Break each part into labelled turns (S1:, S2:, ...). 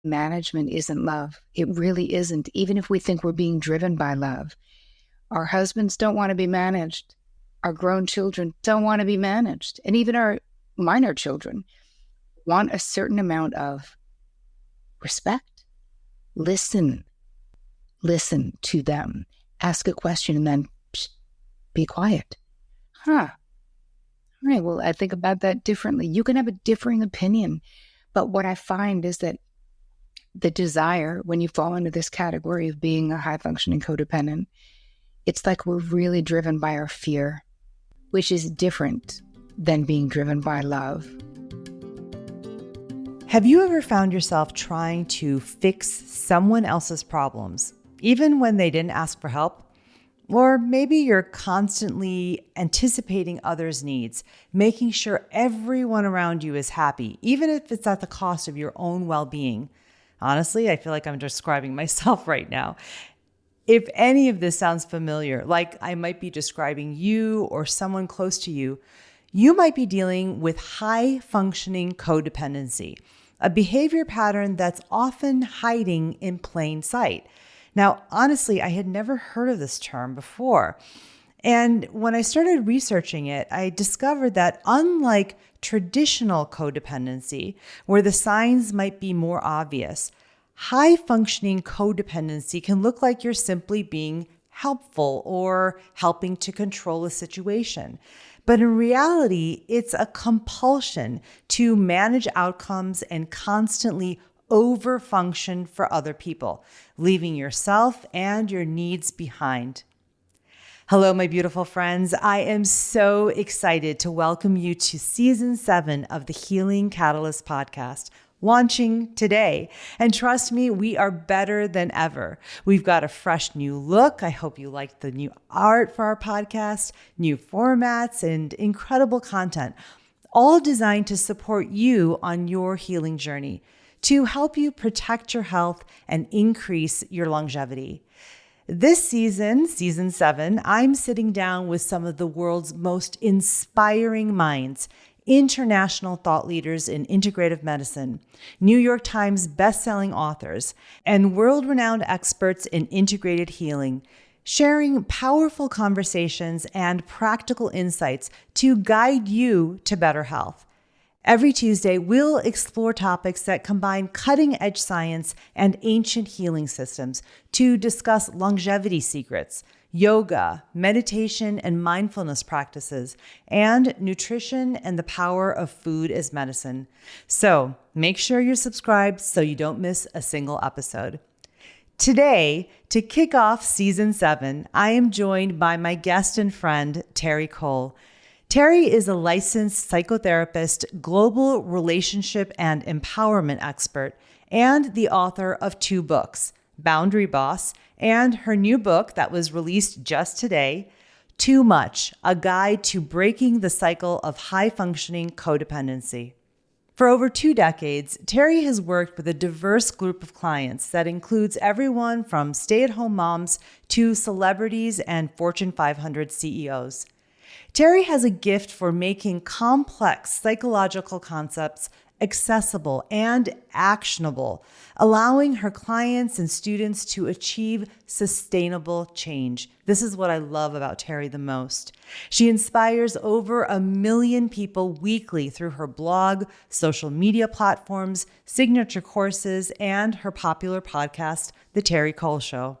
S1: Management isn't love. It really isn't, even if we think we're being driven by love. Our husbands don't want to be managed. Our grown children don't want to be managed. And even our minor children want a certain amount of respect. Listen to them. Ask a question and then be quiet. All right, well, I think about that differently. You can have a differing opinion. But what I find is that the desire, when you fall into this category of being a high-functioning codependent, it's like we're really driven by our fear, which is different than being driven by love.
S2: Have you ever found yourself trying to fix someone else's problems, even when they didn't ask for help? Or maybe you're constantly anticipating others' needs, making sure everyone around you is happy, even if it's at the cost of your own well-being. Honestly, I feel like I'm describing myself right now. If any of this sounds familiar, like I might be describing you or someone close to you, you might be dealing with high-functioning codependency, a behavior pattern that's often hiding in plain sight. Now, honestly, I had never heard of this term before. And when I started researching it, I discovered that unlike traditional codependency, where the signs might be more obvious, high-functioning codependency can look like you're simply being helpful or helping to control a situation. But in reality, it's a compulsion to manage outcomes and constantly overfunction for other people, leaving yourself and your needs behind. Hello, my beautiful friends. I am so excited to welcome you to Season 7 of the Healing Catalyst podcast, launching today. And trust me, we are better than ever. We've got a fresh new look. I hope you liked the new art for our podcast, new formats, and incredible content, all designed to support you on your healing journey, to help you protect your health and increase your longevity. This season, Season 7, I'm sitting down with some of the world's most inspiring minds, international thought leaders in integrative medicine, New York Times bestselling authors, and world-renowned experts in integrated healing, sharing powerful conversations and practical insights to guide you to better health. Every Tuesday, we'll explore topics that combine cutting-edge science and ancient healing systems to discuss longevity secrets, yoga, meditation and mindfulness practices, and nutrition and the power of food as medicine. So make sure you're subscribed so you don't miss a single episode. Today, to kick off Season 7, I am joined by my guest and friend, Terri Cole. Terri is a licensed psychotherapist, global relationship and empowerment expert, and the author of 2 books, Boundary Boss, and her new book that was released just today, Too Much, a guide to breaking the cycle of high-functioning codependency. For over 2 decades, Terri has worked with a diverse group of clients that includes everyone from stay-at-home moms to celebrities and Fortune 500 CEOs. Terri has a gift for making complex psychological concepts accessible and actionable, allowing her clients and students to achieve sustainable change. This is what I love about Terri the most. She inspires over 1 million people weekly through her blog, social media platforms, signature courses, and her popular podcast, The Terri Cole Show.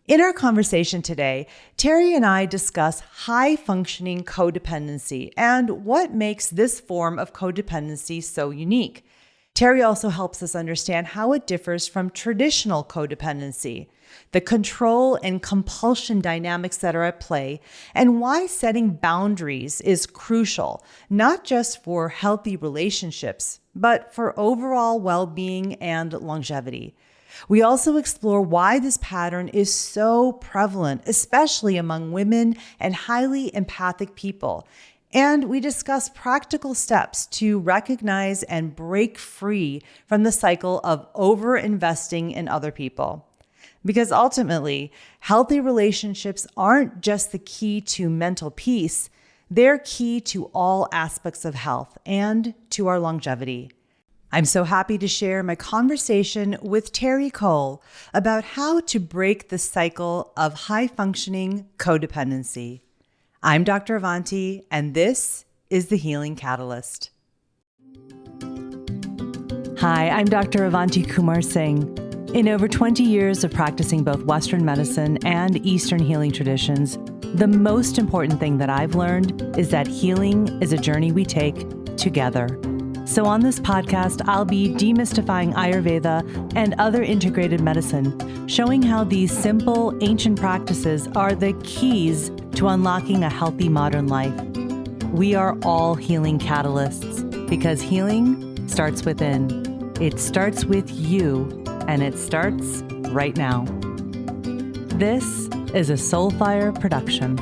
S2: In our conversation today, Terri and I discuss high-functioning codependency and what makes this form of codependency so unique. Terri also helps us understand how it differs from traditional codependency, the control and compulsion dynamics that are at play, and why setting boundaries is crucial, not just for healthy relationships, but for overall well-being and longevity. We also explore why this pattern is so prevalent, especially among women and highly empathic people. And we discuss practical steps to recognize and break free from the cycle of over-investing in other people. Because ultimately, healthy relationships aren't just the key to mental peace, they're key to all aspects of health and to our longevity. I'm so happy to share my conversation with Terri Cole about how to break the cycle of high-functioning codependency. I'm Dr. Avanti, and this is The Healing Catalyst. Hi, I'm Dr. Avanti Kumar Singh. In over 20 years of practicing both Western medicine and Eastern healing traditions, the most important thing that I've learned is that healing is a journey we take together. So on this podcast, I'll be demystifying Ayurveda and other integrated medicine, showing how these simple, ancient practices are the keys to unlocking a healthy modern life. We are all healing catalysts because healing starts within. It starts with you, and it starts right now. This is a Soulfire production.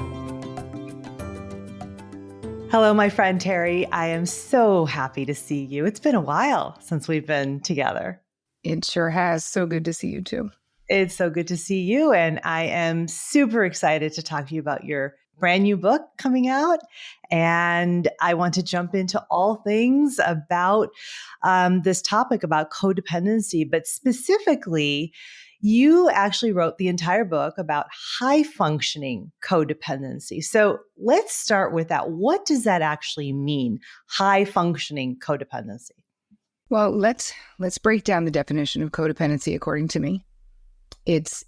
S2: Hello, my friend Terri. I am so happy to see you. It's been a while since we've been together.
S1: It sure has. So good to see you too.
S2: It's so good to see you. And I am super excited to talk to you about your brand new book coming out. And I want to jump into all things about this topic about codependency, but specifically, you actually wrote the entire book about high-functioning codependency. So let's start with that. What does that actually mean, high-functioning codependency?
S1: Well, let's break down the definition of codependency according to me. It's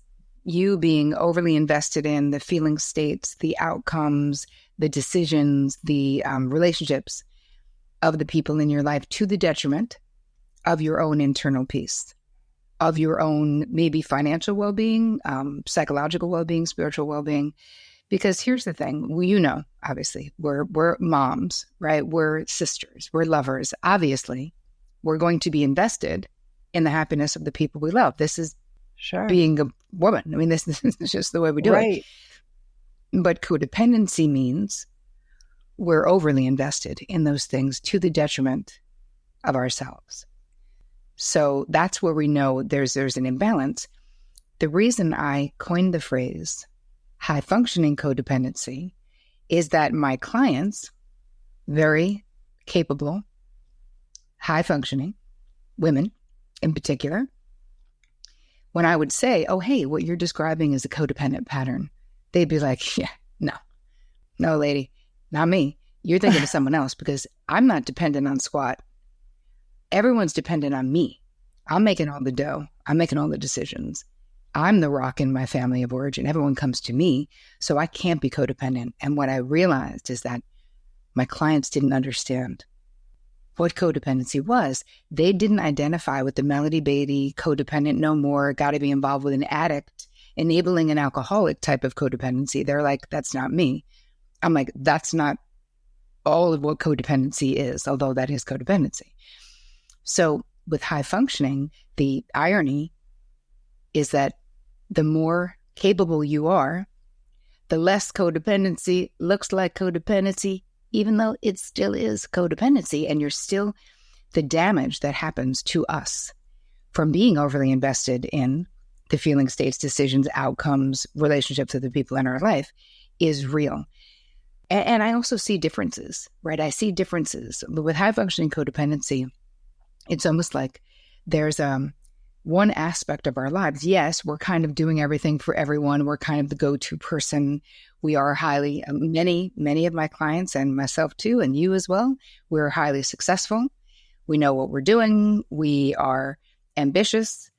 S1: you being overly invested in the feeling states, the outcomes, the decisions, the relationships of the people in your life to the detriment of your own internal peace, of your own maybe financial well-being, psychological well-being, spiritual well-being. Because here's the thing, well, you know, obviously, we're moms, right? We're sisters, we're lovers. Obviously, we're going to be invested in the happiness of the people we love. This is being a woman. I mean, this is just the way we do it. But codependency means we're overly invested in those things to the detriment of ourselves. So that's where we know there's an imbalance. The reason I coined the phrase high-functioning codependency is that my clients, very capable, high-functioning women in particular, when I would say, oh, hey, what you're describing is a codependent pattern, they'd be like, yeah, no, lady, not me. You're thinking of someone else because I'm not dependent on squat. Everyone's dependent on me. I'm making all the dough. I'm making all the decisions. I'm the rock in my family of origin. Everyone comes to me, so I can't be codependent. And what I realized is that my clients didn't understand what codependency was. They didn't identify with the Melody Beatty, codependent no more, got to be involved with an addict, enabling an alcoholic type of codependency. They're like, that's not me. I'm like, that's not all of what codependency is, although that is codependency. So with high functioning, the irony is that the more capable you are, the less codependency looks like codependency, even though it still is codependency. And you're still, the damage that happens to us from being overly invested in the feeling states, decisions, outcomes, relationships with the people in our life is real. And I also see differences, right? I see differences. With high functioning codependency, it's almost like there's one aspect of our lives. Yes, we're kind of doing everything for everyone. We're kind of the go-to person. We are highly, many of my clients and myself too, and you as well, we're highly successful. We know what we're doing. We are ambitious,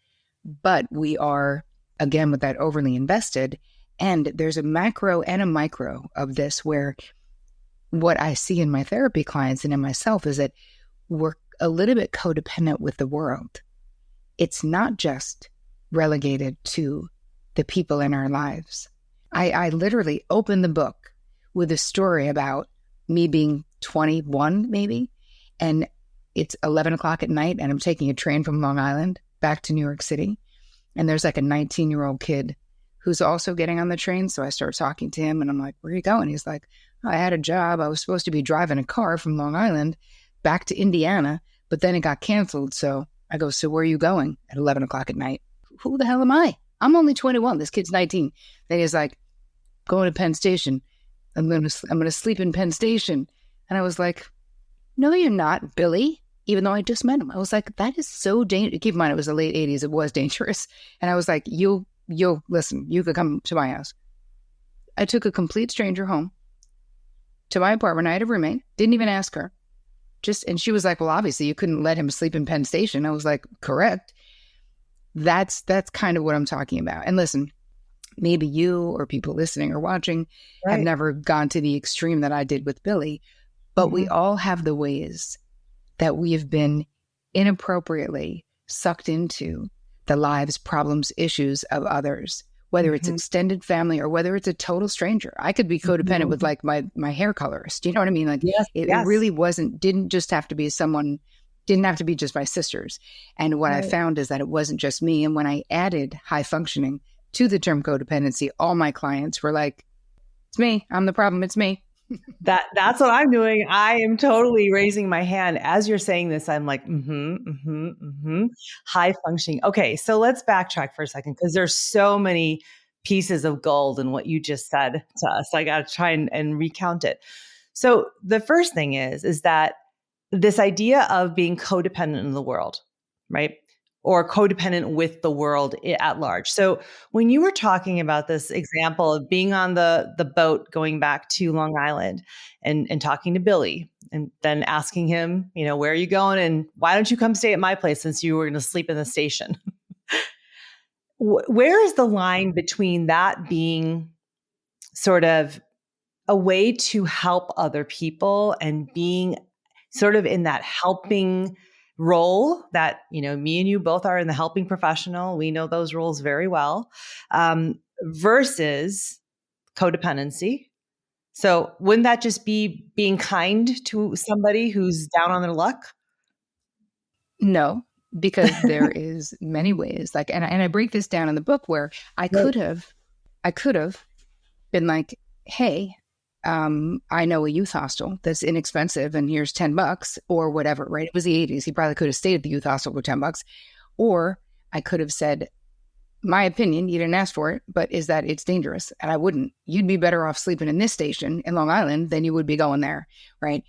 S1: but we are, again, with that overly invested. And there's a macro and a micro of this where what I see in my therapy clients and in myself is that we're a little bit codependent with the world. It's not just relegated to the people in our lives. I literally opened the book with a story about me being 21 maybe, and it's 11 o'clock at night and I'm taking a train from Long Island back to New York City. And there's like a 19-year-old kid who's also getting on the train. So I start talking to him and I'm like, where are you going? He's like, I had a job. I was supposed to be driving a car from Long Island back to Indiana, but then it got canceled. So I go, so where are you going at 11 o'clock at night? Who the hell am I? I'm only 21. This kid's 19. Then he's like, going to Penn Station. I'm going to sleep in Penn Station. And I was like, no, you're not, Billy. even though I just met him. I was like, that is so dangerous. Keep in mind, it was the late 80s. It was dangerous. And I was like, you'll listen, you could come to my house. I took a complete stranger home to my apartment. I had a roommate, didn't even ask her. And she was like, well, obviously you couldn't let him sleep in Penn Station. I was like, correct. That's kind of what I'm talking about. And listen, maybe you or people listening or watching have never gone to the extreme that I did with Billy, but we all have the ways that we have been inappropriately sucked into the lives, problems, issues of others, whether it's extended family or whether it's a total stranger. I could be codependent with like my hair colorist. You know what I mean? Like it really didn't just have to be someone, didn't have to be just my sisters. And what I found is that it wasn't just me. And when I added high functioning to the term codependency, all my clients were like, it's me. I'm the problem. It's me.
S2: That's what I'm doing. I am totally raising my hand. As you're saying this, I'm like, high functioning. Okay. So let's backtrack for a second, because there's so many pieces of gold in what you just said to us. I got to try and recount it. So the first thing is that this idea of being codependent in the world, right? Or codependent with the world at large. So when you were talking about this example of being on the boat going back to Long Island and talking to Billy and then asking him, where are you going? And why don't you come stay at my place since you were going to sleep in the station? Where is the line between that being sort of a way to help other people and being sort of in that helping role that, me and you both are in the helping professional. We know those roles very well, versus codependency. So wouldn't that just be being kind to somebody who's down on their luck?
S1: No, because there is many ways. Like, and I break this down in the book where I could have been like, hey, I know a youth hostel that's inexpensive and here's $10 or whatever, right? It was the 80s. He probably could have stayed at the youth hostel for $10. Or I could have said, my opinion, you didn't ask for it, but is that it's dangerous. And I wouldn't. You'd be better off sleeping in this station in Long Island than you would be going there, right?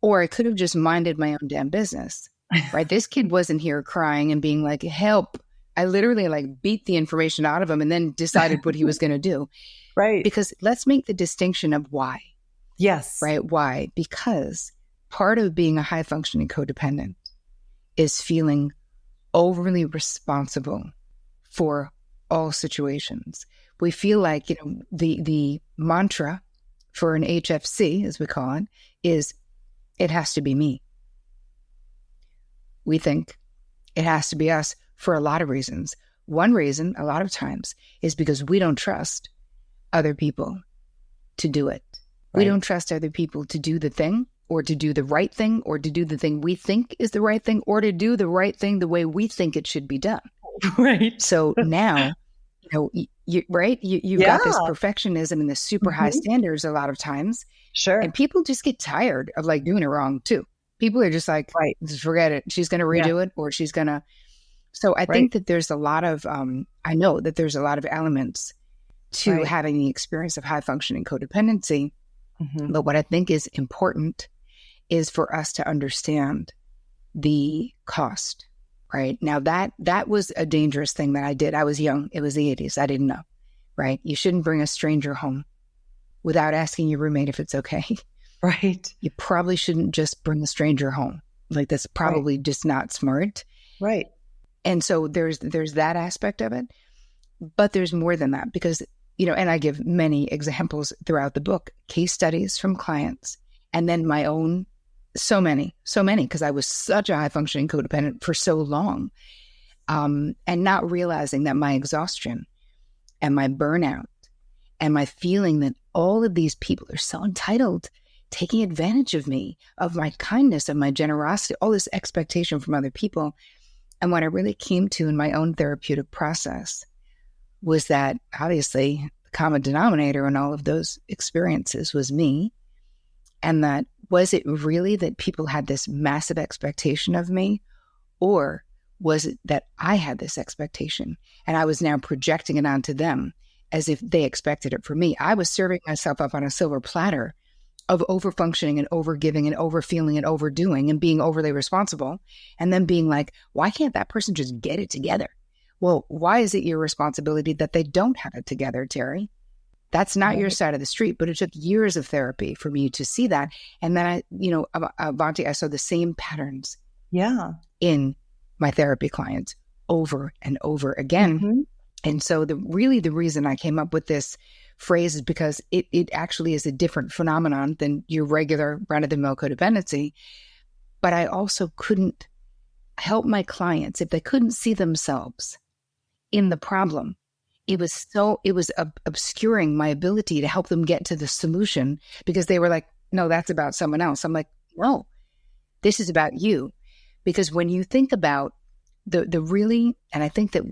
S1: Or I could have just minded my own damn business, right? This kid wasn't here crying and being like, help. I literally like beat the information out of him and then decided what he was going to do.
S2: Right.
S1: Because let's make the distinction of why.
S2: Yes.
S1: Right. Why? Because part of being a high functioning codependent is feeling overly responsible for all situations. We feel like, the mantra for an HFC, as we call it, is it has to be me. We think it has to be us for a lot of reasons. One reason, a lot of times, is because we don't trust other people to do it. Right. We don't trust other people to do the thing or to do the right thing or to do the thing we think is the right thing or to do the right thing the way we think it should be done.
S2: Right.
S1: So now, you've got this perfectionism and this super high standards a lot of times.
S2: Sure.
S1: And people just get tired of like doing it wrong too. People are just like, just forget it. She's going to redo it or she's going to. So I think that there's a lot of, I know that there's a lot of elements to having the experience of high functioning codependency. But what I think is important is for us to understand the cost, right? Now that was a dangerous thing that I did. I was young. It was the 80s. I didn't know, right? You shouldn't bring a stranger home without asking your roommate if it's okay.
S2: Right.
S1: You probably shouldn't just bring a stranger home. Like that's probably just not smart.
S2: Right.
S1: And so there's that aspect of it, but there's more than that because, and I give many examples throughout the book, case studies from clients, and then my own, so many, because I was such a high functioning codependent for so long, and not realizing that my exhaustion and my burnout and my feeling that all of these people are so entitled, taking advantage of me, of my kindness, of my generosity, all this expectation from other people. And what I really came to in my own therapeutic process was that obviously the common denominator in all of those experiences was me. And that was it really that people had this massive expectation of me, or was it that I had this expectation and I was now projecting it onto them as if they expected it from me? I was serving myself up on a silver platter of overfunctioning and overgiving and overfeeling and overdoing and being overly responsible, and then being like, why can't that person just get it together? Well, why is it your responsibility that they don't have it together, Terri? That's not your side of the street, but it took years of therapy for me to see that. And then Avanti, I saw the same patterns in my therapy clients over and over again. Mm-hmm. And so the reason I came up with this phrase is because it actually is a different phenomenon than your regular run-of-the-mill codependency. But I also couldn't help my clients if they couldn't see themselves in the problem. It was obscuring my ability to help them get to the solution, because they were like, no, that's about someone else. I'm like, no, this is about you. Because when you think about the really, and I think that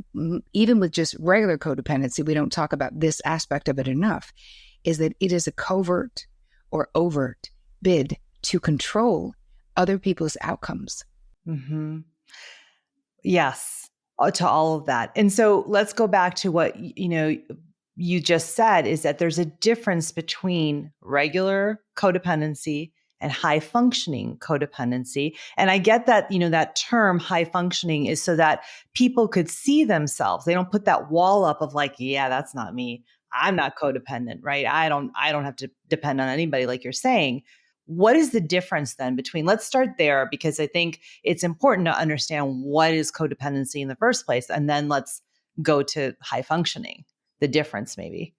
S1: even with just regular codependency, we don't talk about this aspect of it enough, is that it is a covert or overt bid to control other people's outcomes.
S2: Mm-hmm. Yes, to all of that. And so let's go back to what, you just said, is that there's a difference between regular codependency and high functioning codependency. And I get that, that term high functioning is so that people could see themselves. They don't put that wall up of like, yeah, that's not me. I'm not codependent, right? I don't have to depend on anybody, like you're saying. What is the difference then between, let's start there, because I think it's important to understand what is codependency in the first place. And then let's go to high functioning, the difference maybe.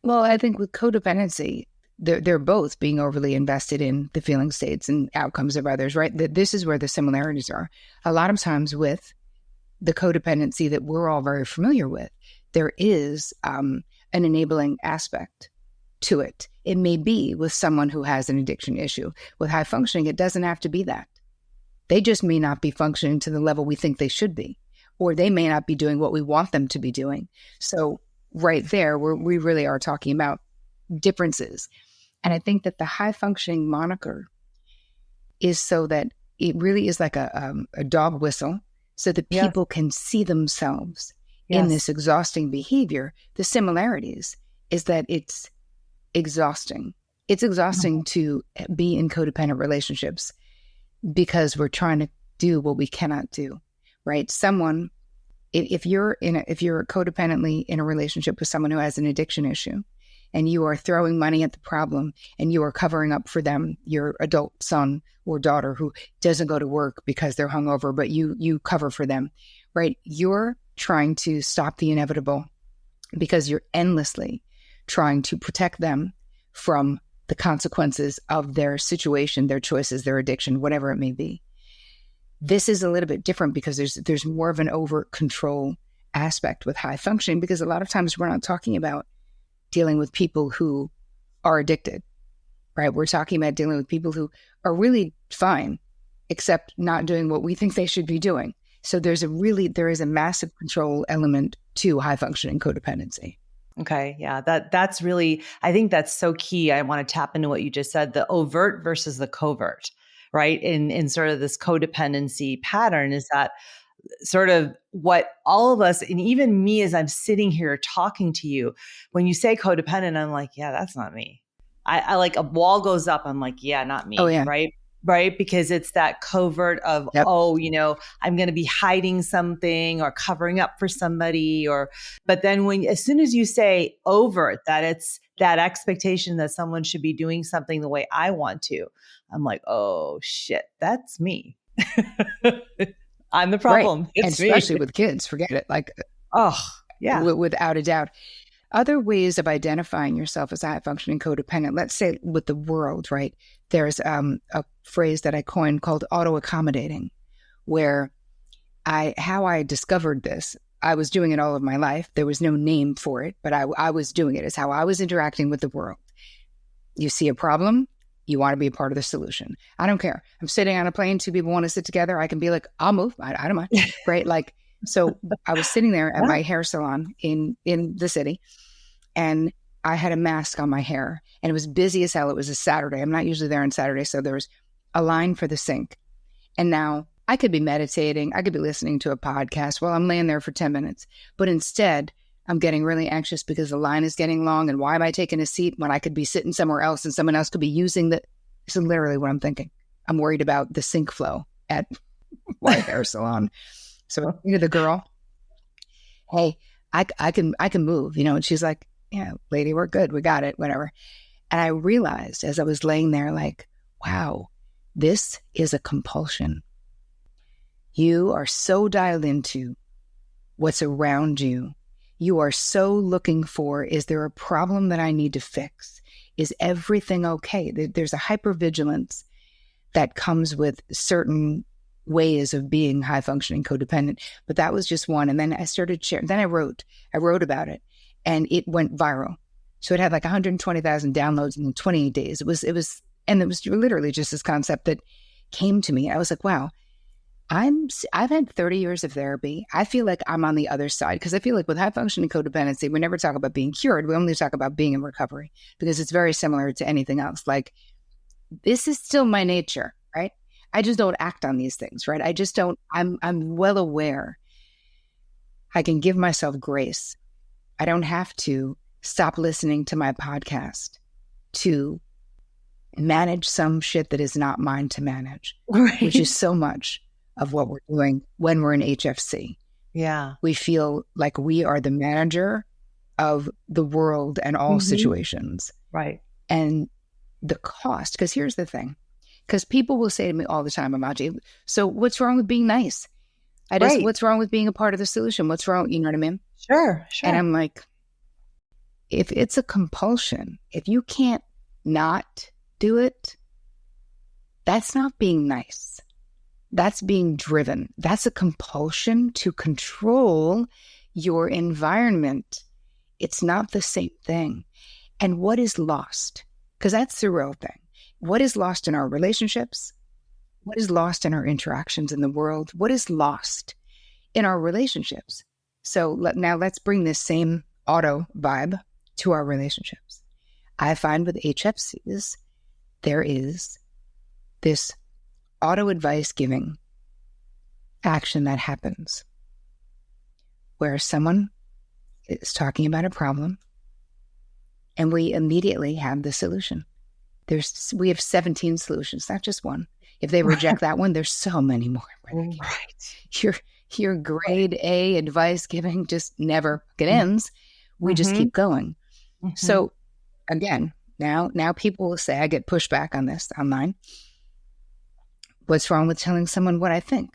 S1: Well, I think with codependency, they're both being overly invested in the feeling states and outcomes of others, right? This is where the similarities are. A lot of times with the codependency that we're all very familiar with, there is an enabling aspect to it. It may be with someone who has an addiction issue. With high functioning, it doesn't have to be that. They just may not be functioning to the level we think they should be, or they may not be doing what we want them to be doing. So right there, we really are talking about differences. And I think that the high functioning moniker is so that it really is like a dog whistle, so that people can see themselves in this exhausting behavior. The similarities is that it's exhausting. It's exhausting to be in codependent relationships because we're trying to do what we cannot do, right? Someone, if you're codependently in a relationship with someone who has an addiction issue, and you are throwing money at the problem, and you are covering up for them, your adult son or daughter who doesn't go to work because they're hungover, but you cover for them, right? You're trying to stop the inevitable because you're endlessly trying to protect them from the consequences of their situation, their choices, their addiction, whatever it may be. This is a little bit different because there's more of an overt control aspect with high functioning, because a lot of times we're not talking about dealing with people who are addicted, right? We're talking about dealing with people who are really fine, except not doing what we think they should be doing. So there is a massive control element to high functioning codependency.
S2: Okay. Yeah. That's really, I think that's so key. I want to tap into what you just said, the overt versus the covert, right? In sort of this codependency pattern is that sort of what all of us, and even me as I'm sitting here talking to you, when you say codependent, I'm like, yeah, that's not me. I like, a wall goes up. I'm like, yeah, not me.
S1: Oh, yeah.
S2: Right. Because it's that covert of, I'm going to be hiding something or covering up for somebody, but then as soon as you say overt, that it's that expectation that someone should be doing something the way I want to, I'm like, oh shit, that's me. I'm the problem.
S1: Right. It's especially with kids, forget it. Like, without a doubt. Other ways of identifying yourself as a high-functioning codependent, let's say with the world, right? There's a phrase that I coined called auto-accommodating, where how I discovered this, I was doing it all of my life. There was no name for it, but I was doing it. It's how I was interacting with the world. You see a problem, you want to be a part of the solution. I don't care. I'm sitting on a plane, two people want to sit together. I can be like, I'll move. I don't mind, right? Like, so I was sitting there at my hair salon in the city, and I had a mask on my hair, and it was busy as hell. It was a Saturday. I'm not usually there on Saturday. So there was a line for the sink. And now I could be meditating. I could be listening to a podcast while I'm laying there for 10 minutes. But instead, I'm getting really anxious because the line is getting long. And why am I taking a seat when I could be sitting somewhere else and someone else could be using the... This is literally what I'm thinking. I'm worried about the sink flow at my hair salon. So I'm to the girl, hey, I can move, and she's like, yeah, lady, we're good. We got it, whatever. And I realized as I was laying there, like, wow, this is a compulsion. You are so dialed into what's around you. You are so looking for, is there a problem that I need to fix? Is everything okay? There's a hypervigilance that comes with certain ways of being high functioning codependent, but that was just one. And then I started sharing, then I wrote about it and it went viral. So it had like 120,000 downloads in 28 days. It was literally just this concept that came to me. I was like, wow, I've had 30 years of therapy. I feel like I'm on the other side because I feel like with high functioning codependency, we never talk about being cured. We only talk about being in recovery because it's very similar to anything else. Like, this is still my nature, right? I just don't act on these things, right? I just don't, I'm well aware. I can give myself grace. I don't have to stop listening to my podcast to manage some shit that is not mine to manage,
S2: right.
S1: Which is so much of what we're doing when we're in HFC.
S2: Yeah.
S1: We feel like we are the manager of the world and all situations.
S2: Right.
S1: And the cost, because here's the thing, because people will say to me all the time, Amaji, so what's wrong with being nice? What's wrong with being a part of the solution? What's wrong? You know what I mean?
S2: Sure.
S1: And I'm like, if it's a compulsion, if you can't not do it, that's not being nice. That's being driven. That's a compulsion to control your environment. It's not the same thing. And what is lost? Because that's the real thing. What is lost in our relationships? What is lost in our interactions in the world? What is lost in our relationships? So now let's bring this same auto vibe to our relationships. I find with HFCs, there is this auto advice giving action that happens where someone is talking about a problem and we immediately have the solution. We have 17 solutions, not just one. If they reject that one, there's so many more.
S2: Right.
S1: Your grade A advice giving just never ends. We just keep going. So again, now people will say, I get pushback on this online. What's wrong with telling someone what I think?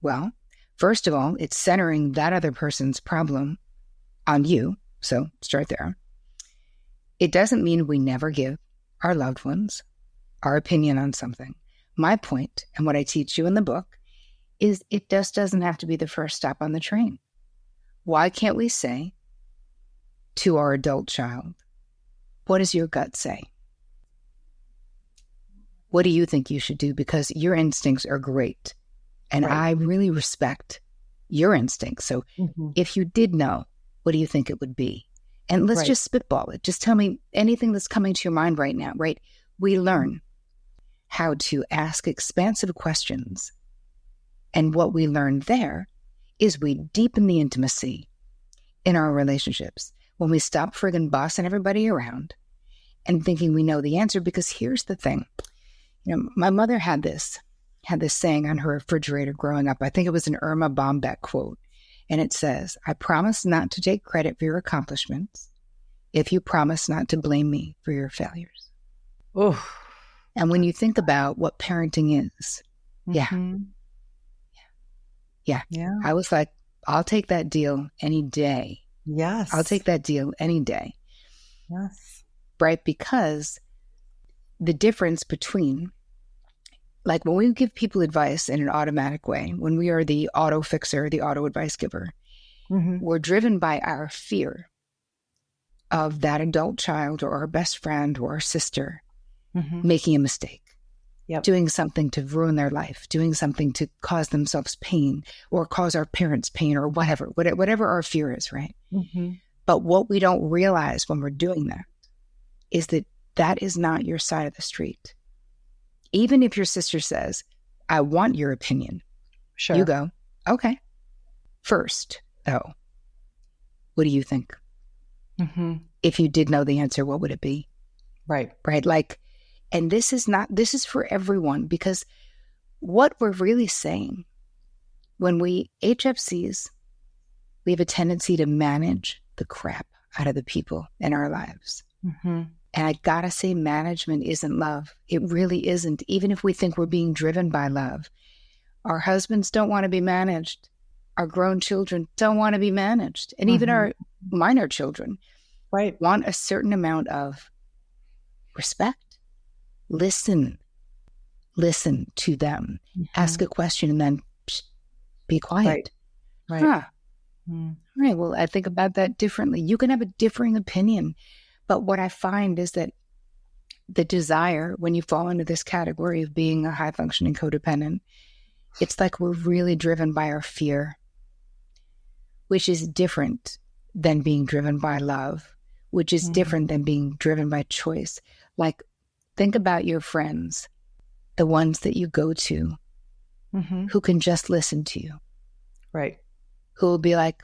S1: Well, first of all, it's centering that other person's problem on you. So start there. It doesn't mean we never give our loved ones our opinion on something. My point, and what I teach you in the book, is it just doesn't have to be the first stop on the train. Why can't we say to our adult child, what does your gut say? What do you think you should do? Because your instincts are great. And I really respect your instincts. So if you did know, what do you think it would be? And let's just spitball it. Just tell me anything that's coming to your mind right now, right? We learn how to ask expansive questions. And what we learn there is we deepen the intimacy in our relationships when we stop friggin' bossing everybody around and thinking we know the answer. Because here's the thing. My mother had this saying on her refrigerator growing up. I think it was an Irma Bombeck quote. And it says, I promise not to take credit for your accomplishments if you promise not to blame me for your failures.
S2: Oh.
S1: And when you think about what parenting is, yeah. I was like, I'll take that deal any day.
S2: Yes.
S1: I'll take that deal any day.
S2: Yes.
S1: Right? Because the difference between, like when we give people advice in an automatic way, when we are the auto fixer, the auto advice giver, we're driven by our fear of that adult child or our best friend or our sister making a mistake, doing something to ruin their life, doing something to cause themselves pain or cause our parents pain or whatever our fear is, right? But what we don't realize when we're doing that is that that is not your side of the street. Even if your sister says, I want your opinion, you go, okay. First, though, What do you think?
S2: Mm-hmm.
S1: If you did know the answer, what would it be?
S2: Right.
S1: Right? Like, and this is for everyone, because what we're really saying when we HFCs, we have a tendency to manage the crap out of the people in our lives.
S2: Mm-hmm.
S1: And I gotta say, management isn't love. It really isn't. Even if we think we're being driven by love, our husbands don't want to be managed. Our grown children don't want to be managed. And even our minor children want a certain amount of respect. Listen to them. Ask a question and then be quiet.
S2: Right.
S1: Huh. All right. Well, I think about that differently. You can have a differing opinion. But what I find is that the desire, when you fall into this category of being a high functioning codependent, it's like we're really driven by our fear, which is different than being driven by love, which is different than being driven by choice. Like, think about your friends, the ones that you go to, who can just listen to you.
S2: Right.
S1: Who will be like,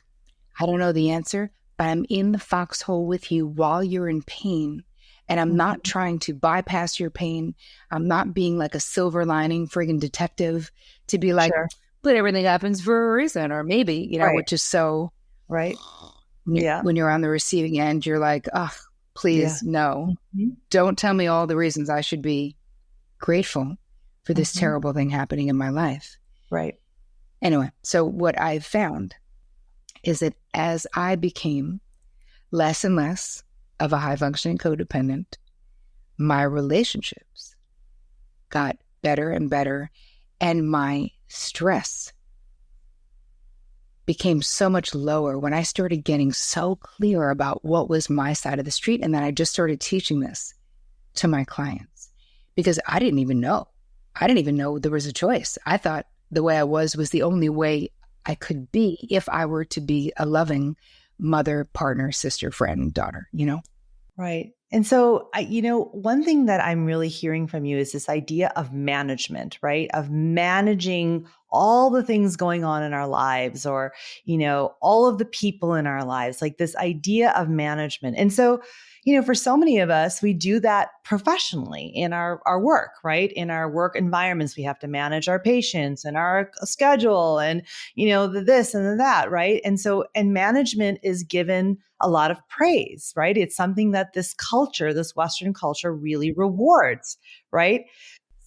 S1: I don't know the answer, but I'm in the foxhole with you while you're in pain. And I'm not trying to bypass your pain. I'm not being like a silver lining friggin' detective to be like, but everything happens for a reason, or maybe, which is so.
S2: Right.
S1: When you're on the receiving end, you're like, oh, please, no. Don't tell me all the reasons I should be grateful for this terrible thing happening in my life.
S2: Right.
S1: Anyway, so what I've found is that as I became less and less of a high-functioning codependent, my relationships got better and better, and my stress became so much lower when I started getting so clear about what was my side of the street. And then I just started teaching this to my clients because I didn't even know. I didn't even know there was a choice. I thought the way I was the only way I could be if I were to be a loving mother, partner, sister, friend, daughter,
S2: Right. And so, one thing that I'm really hearing from you is this idea of management, right? Of managing all the things going on in our lives or, all of the people in our lives, like this idea of management. And so, for so many of us, we do that professionally in our work, right? In our work environments, we have to manage our patients and our schedule and, the this and the that, right? And so, and management is given a lot of praise, right? It's something that this culture, this Western culture really rewards, right?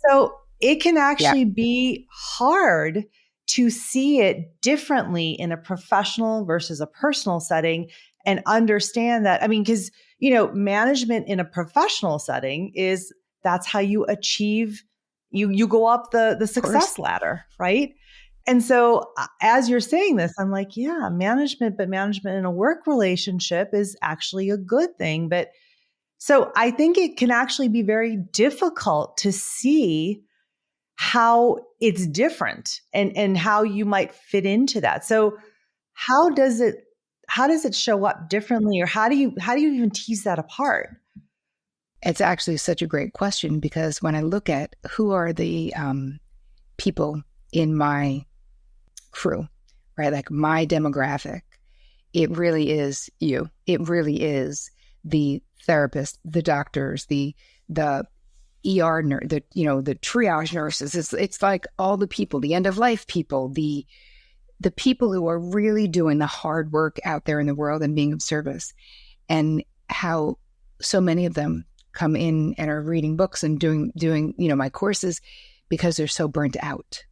S2: So it can actually be hard to see it differently in a professional versus a personal setting and understand that. Because management in a professional setting that's how you achieve, you go up the success ladder, right? And so as you're saying this, I'm like, yeah, management in a work relationship is actually a good thing. But so I think it can actually be very difficult to see how it's different and how you might fit into that. So how does it show up differently, or how do you even tease that apart?
S1: It's actually such a great question, because when I look at who are the people in my crew, right? Like my demographic, it really is you. It really is the therapist, the doctors, the ER nurse, the triage nurses. It's like all the people, the end of life people, the people who are really doing the hard work out there in the world and being of service, and how so many of them come in and are reading books and doing my courses because they're so burnt out.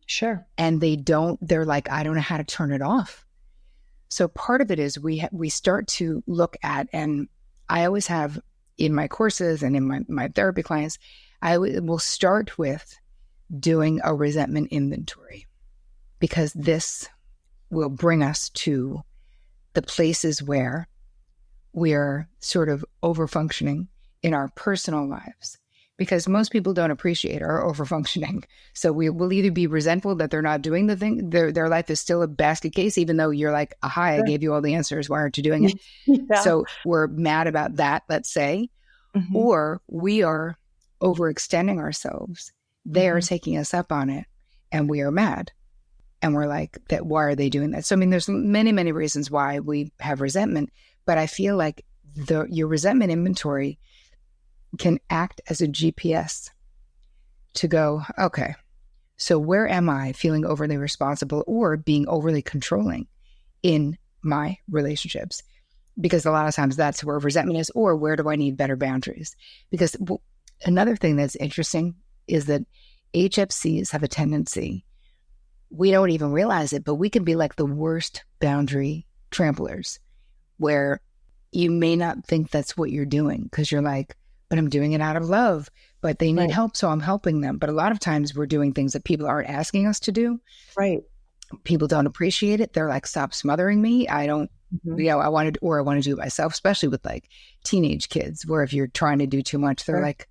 S2: Sure.
S1: And they're like, I don't know how to turn it off. So part of it is we start to look at, and I always have in my courses and in my therapy clients, I will start with doing a resentment inventory, because this will bring us to the places where we're sort of over-functioning in our personal lives, because most people don't appreciate our over-functioning. So we will either be resentful that they're not doing the thing, their life is still a basket case, even though you're like, aha, I gave you all the answers, why aren't you doing it? Yeah. So we're mad about that, let's say, or we are overextending ourselves. They are taking us up on it, and we are mad. And we're like, that, why are they doing that? So, I mean, there's many, many reasons why we have resentment, but I feel like your resentment inventory can act as a GPS to go, okay, so where am I feeling overly responsible or being overly controlling in my relationships? Because a lot of times that's where resentment is, or where do I need better boundaries? Because another thing that's interesting is that HFCs have a tendency, we don't even realize it, but we can be like the worst boundary tramplers, where you may not think that's what you're doing because you're like, but I'm doing it out of love, but they need help, so I'm helping them. But a lot of times we're doing things that people aren't asking us to do.
S2: Right.
S1: People don't appreciate it. They're like, stop smothering me. I don't, I want to do it myself, especially with like teenage kids, where if you're trying to do too much, they're like,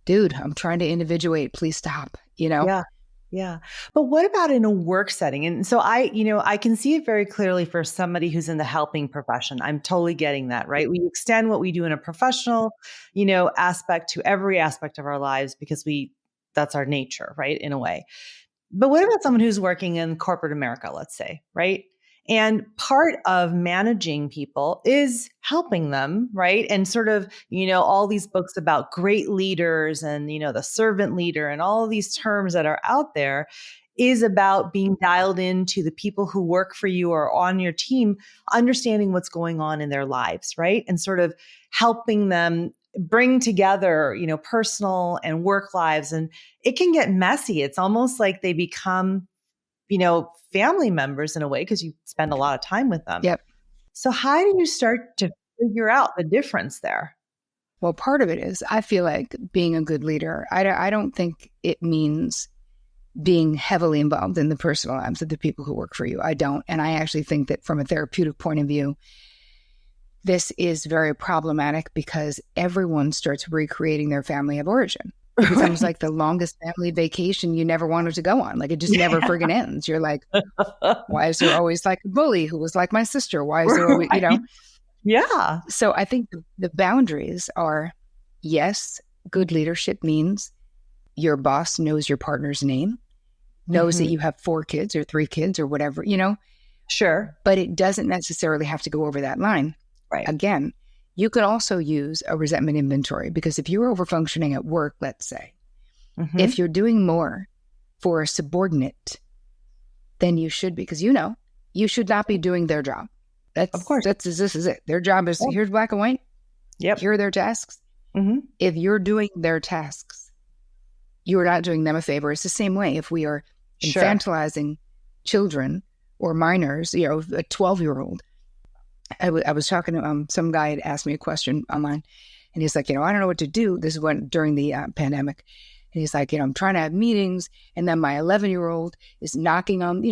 S1: dude, I'm trying to individuate. Please stop,
S2: Yeah. Yeah. But what about in a work setting? And so I can see it very clearly for somebody who's in the helping profession. I'm totally getting that, right? We extend what we do in a professional, aspect to every aspect of our lives because that's our nature, right? In a way. But what about someone who's working in corporate America, let's say, right? And part of managing people is helping them, right? And sort of, all these books about great leaders and, the servant leader and all of these terms that are out there is about being dialed into the people who work for you or on your team, understanding what's going on in their lives, right? And sort of helping them bring together, personal and work lives. And it can get messy. It's almost like they become family members in a way because you spend a lot of time with them.
S1: Yep.
S2: So how do you start to figure out the difference there?
S1: Well, part of it is, I feel like being a good leader, I don't think it means being heavily involved in the personal lives of the people who work for you. I don't. And I actually think that from a therapeutic point of view, this is very problematic because everyone starts recreating their family of origin. It becomes like the longest family vacation you never wanted to go on. Like it just never friggin' ends. You're like, why is there always like a bully who was like my sister? Why is there always,
S2: Yeah.
S1: So I think the boundaries are, yes, good leadership means your boss knows your partner's name, knows that you have 4 kids or 3 kids or whatever,
S2: Sure.
S1: But it doesn't necessarily have to go over that line.
S2: Right.
S1: Again, you could also use a resentment inventory because if you're overfunctioning at work, let's say, if you're doing more for a subordinate than you should be, because you should not be doing their job.
S2: Of course.
S1: This is it. Their job is, here's black and white.
S2: Yep.
S1: Here are their tasks. If you're doing their tasks, you're not doing them a favor. It's the same way if we are infantilizing children or minors, a 12-year-old. I was talking to some guy had asked me a question online, and he's like, I don't know what to do. This is during the pandemic. And he's like, I'm trying to have meetings, and then my 11-year-old is knocking on,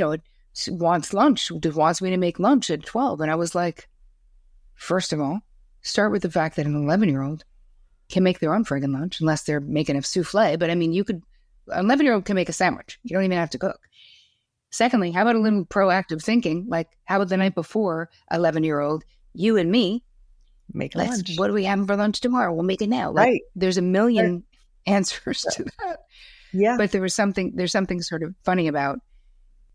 S1: wants lunch, wants me to make lunch at 12. And I was like, first of all, start with the fact that an 11-year-old can make their own friggin' lunch unless they're making a souffle. But I mean, an 11-year-old can make a sandwich. You don't even have to cook. Secondly, how about a little proactive thinking? Like, how about the night before, 11-year-old, you and me,
S2: make lunch.
S1: What are we having for lunch tomorrow? We'll make it now. Like, there's a million answers to that.
S2: Yeah.
S1: But there's something sort of funny about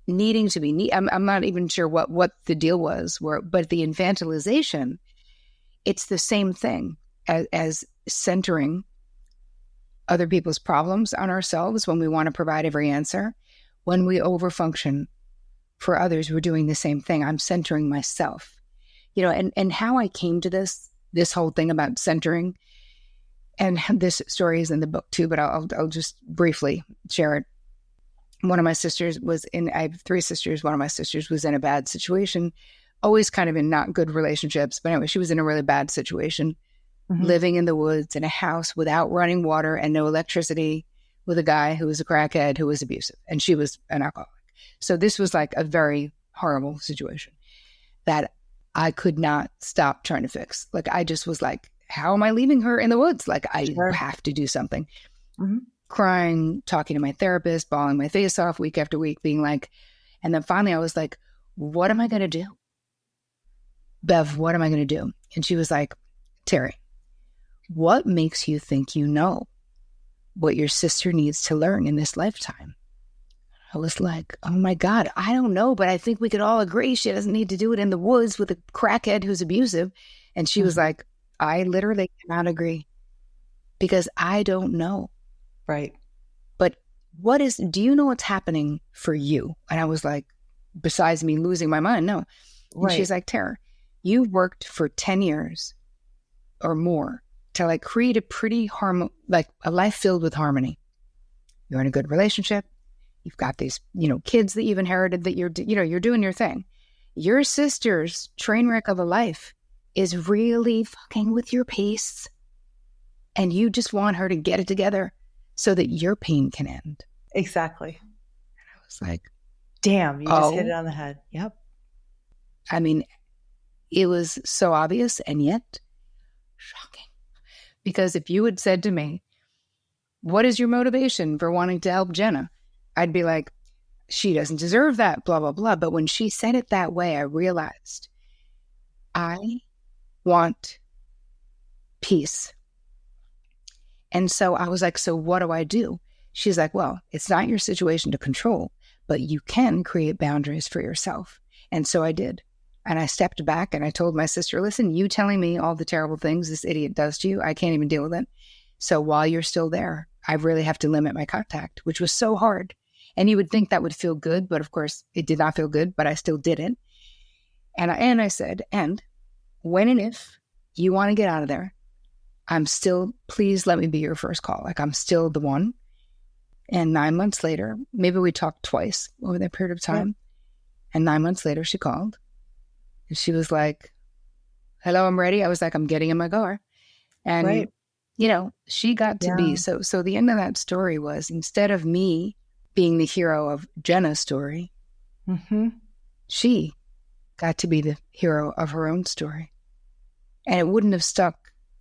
S1: needing to be, I'm not even sure what the deal was, but the infantilization, it's the same thing as centering other people's problems on ourselves when we want to provide every answer. When we overfunction for others, we're doing the same thing. I'm centering myself, and how I came to this whole thing about centering, and this story is in the book too, but I'll just briefly share it. One of my sisters I have 3 sisters. One of my sisters was in a bad situation, always kind of in not good relationships. But anyway, she was in a really bad situation, living in the woods in a house without running water and no electricity, with a guy who was a crackhead who was abusive, and she was an alcoholic. So this was like a very horrible situation that I could not stop trying to fix. Like, I just was like, how am I leaving her in the woods? Like, I have to do something. Crying, talking to my therapist, bawling my face off week after week, being like, and then finally I was like, what am I going to do? Bev, what am I going to do? And she was like, Terri, what makes you think you know what your sister needs to learn in this lifetime? I was like, oh my God, I don't know, but I think we could all agree she doesn't need to do it in the woods with a crackhead who's abusive. And she was like, I literally cannot agree because I don't know.
S2: Right.
S1: But do you know what's happening for you? And I was like, besides me losing my mind, no. And she's like, Tara, you worked for 10 years or more to like create a pretty like a life filled with harmony. You're in a good relationship. You've got these, kids that you've inherited that you're doing your thing. Your sister's train wreck of a life is really fucking with your pace. And you just want her to get it together so that your pain can end.
S2: Exactly.
S1: And I was like,
S2: damn, you just hit it on the head. Yep.
S1: I mean, it was so obvious and yet shocking. Because if you had said to me, what is your motivation for wanting to help Jenna? I'd be like, she doesn't deserve that, blah, blah, blah. But when she said it that way, I realized I want peace. And so I was like, so what do I do? She's like, well, it's not your situation to control, but you can create boundaries for yourself. And so I did. And I stepped back and I told my sister, listen, you telling me all the terrible things this idiot does to you, I can't even deal with it. So while you're still there, I really have to limit my contact, which was so hard. And you would think that would feel good, but of course it did not feel good, but I still did it. And I said, and when and if you want to get out of there, please let me be your first call. Like I'm still the one. And 9 months later, maybe we talked twice over that period of time. Yep. And 9 months later, she called. And she was like, hello, I'm ready. I was like, I'm getting in my car. And, she got to be. So the end of that story was, instead of me being the hero of Jenna's story, she got to be the hero of her own story. And it wouldn't have stuck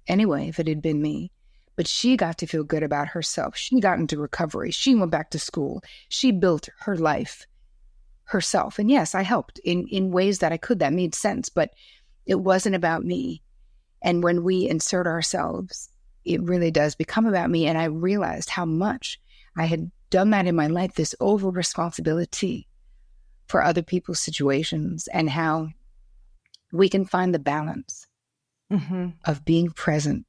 S1: anyway if it had been me. But she got to feel good about herself. She got into recovery. She went back to school. She built her life herself. And yes, I helped in ways that I could, that made sense, but it wasn't about me. And when we insert ourselves, it really does become about me. And I realized how much I had done that in my life, this over responsibility for other people's situations, and how we can find the balance of being present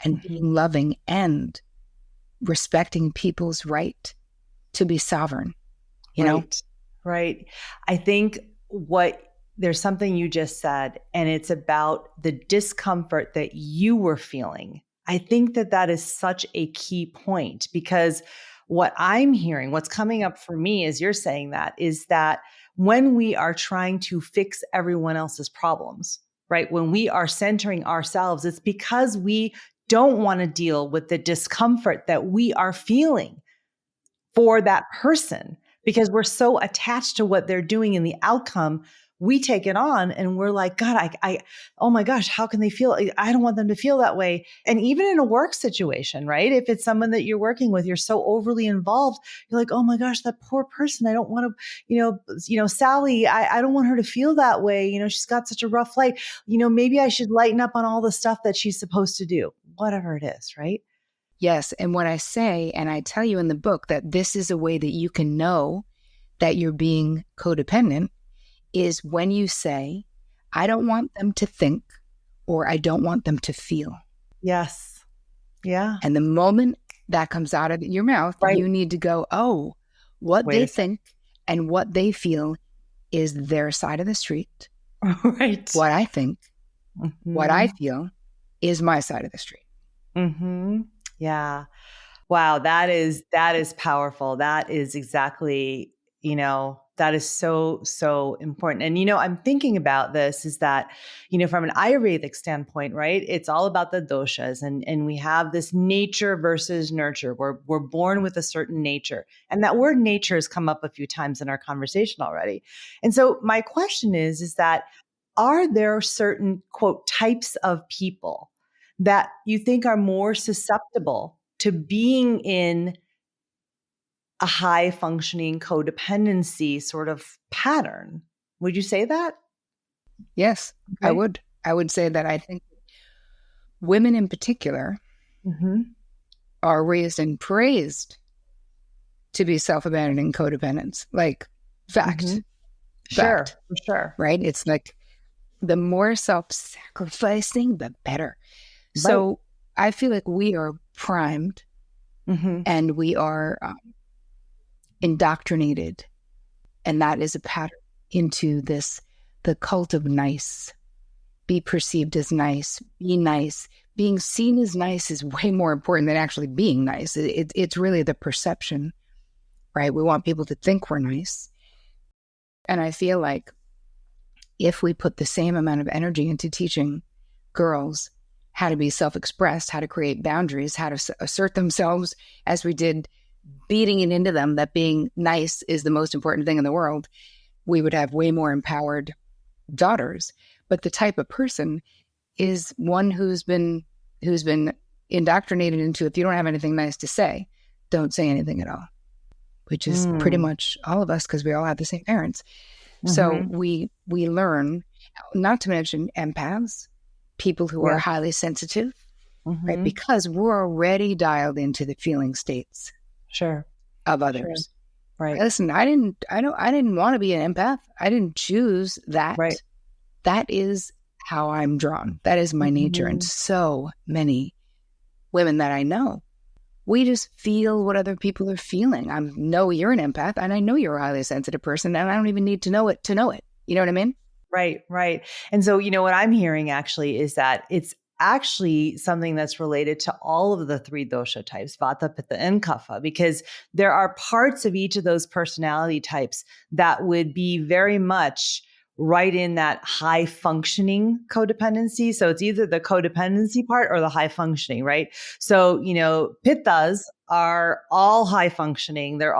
S1: and being loving and respecting people's right to be sovereign, you know?
S2: Right. I think there's something you just said, and it's about the discomfort that you were feeling. I think that is such a key point, because what I'm hearing, what's coming up for me as you're saying that, is that when we are trying to fix everyone else's problems, right? When we are centering ourselves, it's because we don't want to deal with the discomfort that we are feeling for that person, because we're so attached to what they're doing in the outcome. We take it on and we're like, God, oh my gosh, how can they feel? I don't want them to feel that way. And even in a work situation, right? If it's someone that you're working with, you're so overly involved. You're like, oh my gosh, that poor person. I don't want to, Sally, I don't want her to feel that way. She's got such a rough life. Maybe I should lighten up on all the stuff that she's supposed to do, whatever it is, right?
S1: Yes. And what I say, and I tell you in the book, that this is a way that you can know that you're being codependent, is when you say, I don't want them to think, or I don't want them to feel.
S2: Yes. Yeah.
S1: And the moment that comes out of your mouth, you need to go, oh, what they think and what they feel is their side of the street.
S2: Right.
S1: What I think, what I feel is my side of the street.
S2: Yeah. Wow. That is powerful. That is exactly, that is so, so important. And, I'm thinking about this is that, from an Ayurvedic standpoint, right, it's all about the doshas, and we have this nature versus nurture. We're born with a certain nature, and that word nature has come up a few times in our conversation already. And so my question is that, are there certain, quote, types of people that you think are more susceptible to being in a high functioning codependency sort of pattern? Would you say that?
S1: Yes, okay. I would. I would say that I think women in particular are raised and praised to be self-abandoning codependents. Like, fact.
S2: Mm-hmm. Sure,
S1: Fact.
S2: for sure.
S1: Right? It's like the more self-sacrificing, the better.
S2: Right.
S1: So I feel like we are primed and we are indoctrinated. And that is a pattern into the cult of nice. Be perceived as nice, be nice. Being seen as nice is way more important than actually being nice. It's really the perception, right? We want people to think we're nice. And I feel like if we put the same amount of energy into teaching girls how to be self-expressed, how to create boundaries, how to assert themselves, as we did beating it into them that being nice is the most important thing in the world, we would have way more empowered daughters. But the type of person is one who's been indoctrinated into, if you don't have anything nice to say, don't say anything at all, which is pretty much all of us because we all have the same parents. So we learn, not to mention empaths, people who are highly sensitive, right? Because we're already dialed into the feeling states of others.
S2: Sure. Right.
S1: Listen, I didn't want to be an empath. I didn't choose that.
S2: Right.
S1: That is how I'm drawn. That is my nature. And so many women that I know, we just feel what other people are feeling. I know you're an empath and I know you're a highly sensitive person and I don't even need to know it. You know what I mean?
S2: Right, right. And so, what I'm hearing actually is that it's actually something that's related to all of the three dosha types, Vata, Pitta, and Kapha, because there are parts of each of those personality types that would be very much right in that high functioning codependency. So it's either the codependency part or the high functioning, right? So, Pittas are all high functioning. They're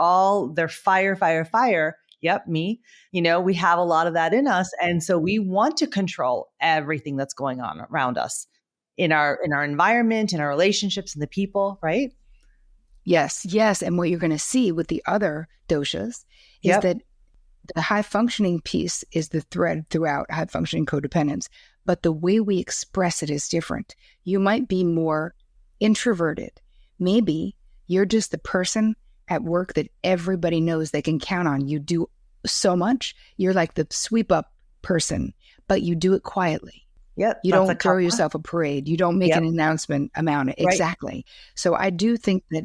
S2: fire, fire, fire. Yep, me. We have a lot of that in us. And so we want to control everything that's going on around us in our environment, in our relationships, and the people, right?
S1: Yes. And what you're going to see with the other doshas is that the high functioning piece is the thread throughout high functioning codependence, but the way we express it is different. You might be more introverted. Maybe you're just the person at work that everybody knows they can count on. You do so much. You're like the sweep up person, but you do it quietly.
S2: Yep.
S1: You don't throw yourself a parade. You don't make an announcement about it. Right. Exactly. So I do think that,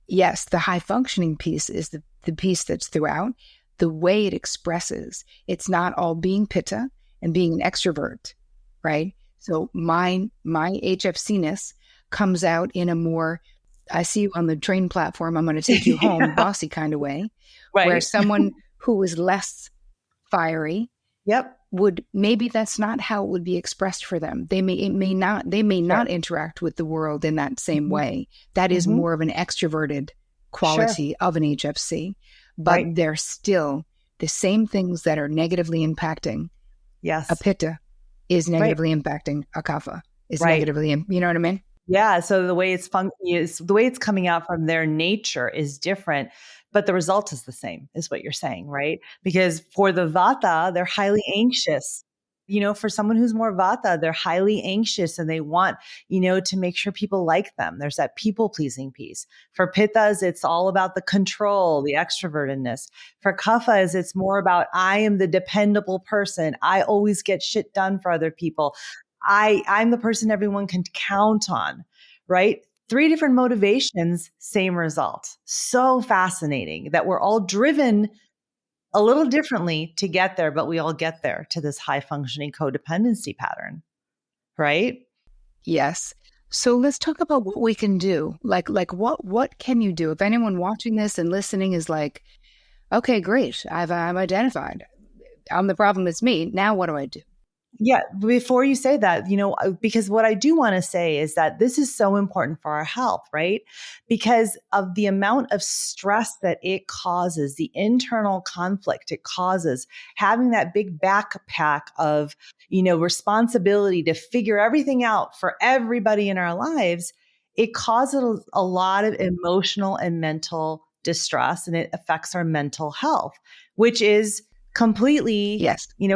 S1: yes, the high functioning piece is the piece that's throughout. The way it expresses, it's not all being pitta and being an extrovert, right? So my HFC-ness comes out in a more, I see you on the train platform, I'm going to take you home, bossy kind of way, right? Where someone who is less fiery, maybe that's not how it would be expressed for them. They may not interact with the world in that same way. That is more of an extroverted quality of an HFC, but they're still the same things that are negatively impacting. Yes, a pitta is negatively impacting a kapha. Is negatively, you know what I mean?
S2: Yeah. So the way it's the way it's coming out from their nature is different, but the result is the same, is what you're saying, right? Because for the vata, they're highly anxious. For someone who's more vata, they're highly anxious and they want, to make sure people like them. There's that people pleasing piece. For pittas, it's all about the control, the extrovertedness. For kaphas, it's more about, I am the dependable person. I always get shit done for other people. I'm the person everyone can count on, right? 3 different motivations, same result. So fascinating that we're all driven a little differently to get there, but we all get there to this high functioning codependency pattern, right?
S1: Yes. So let's talk about what we can do. Like what can you do? If anyone watching this and listening is like, okay, great, I'm identified. The problem is me. Now what do I do?
S2: Yeah. Before you say that, because what I do want to say is that this is so important for our health, right? Because of the amount of stress that it causes, the internal conflict it causes, having that big backpack of, responsibility to figure everything out for everybody in our lives, it causes a lot of emotional and mental distress, and it affects our mental health, which is completely,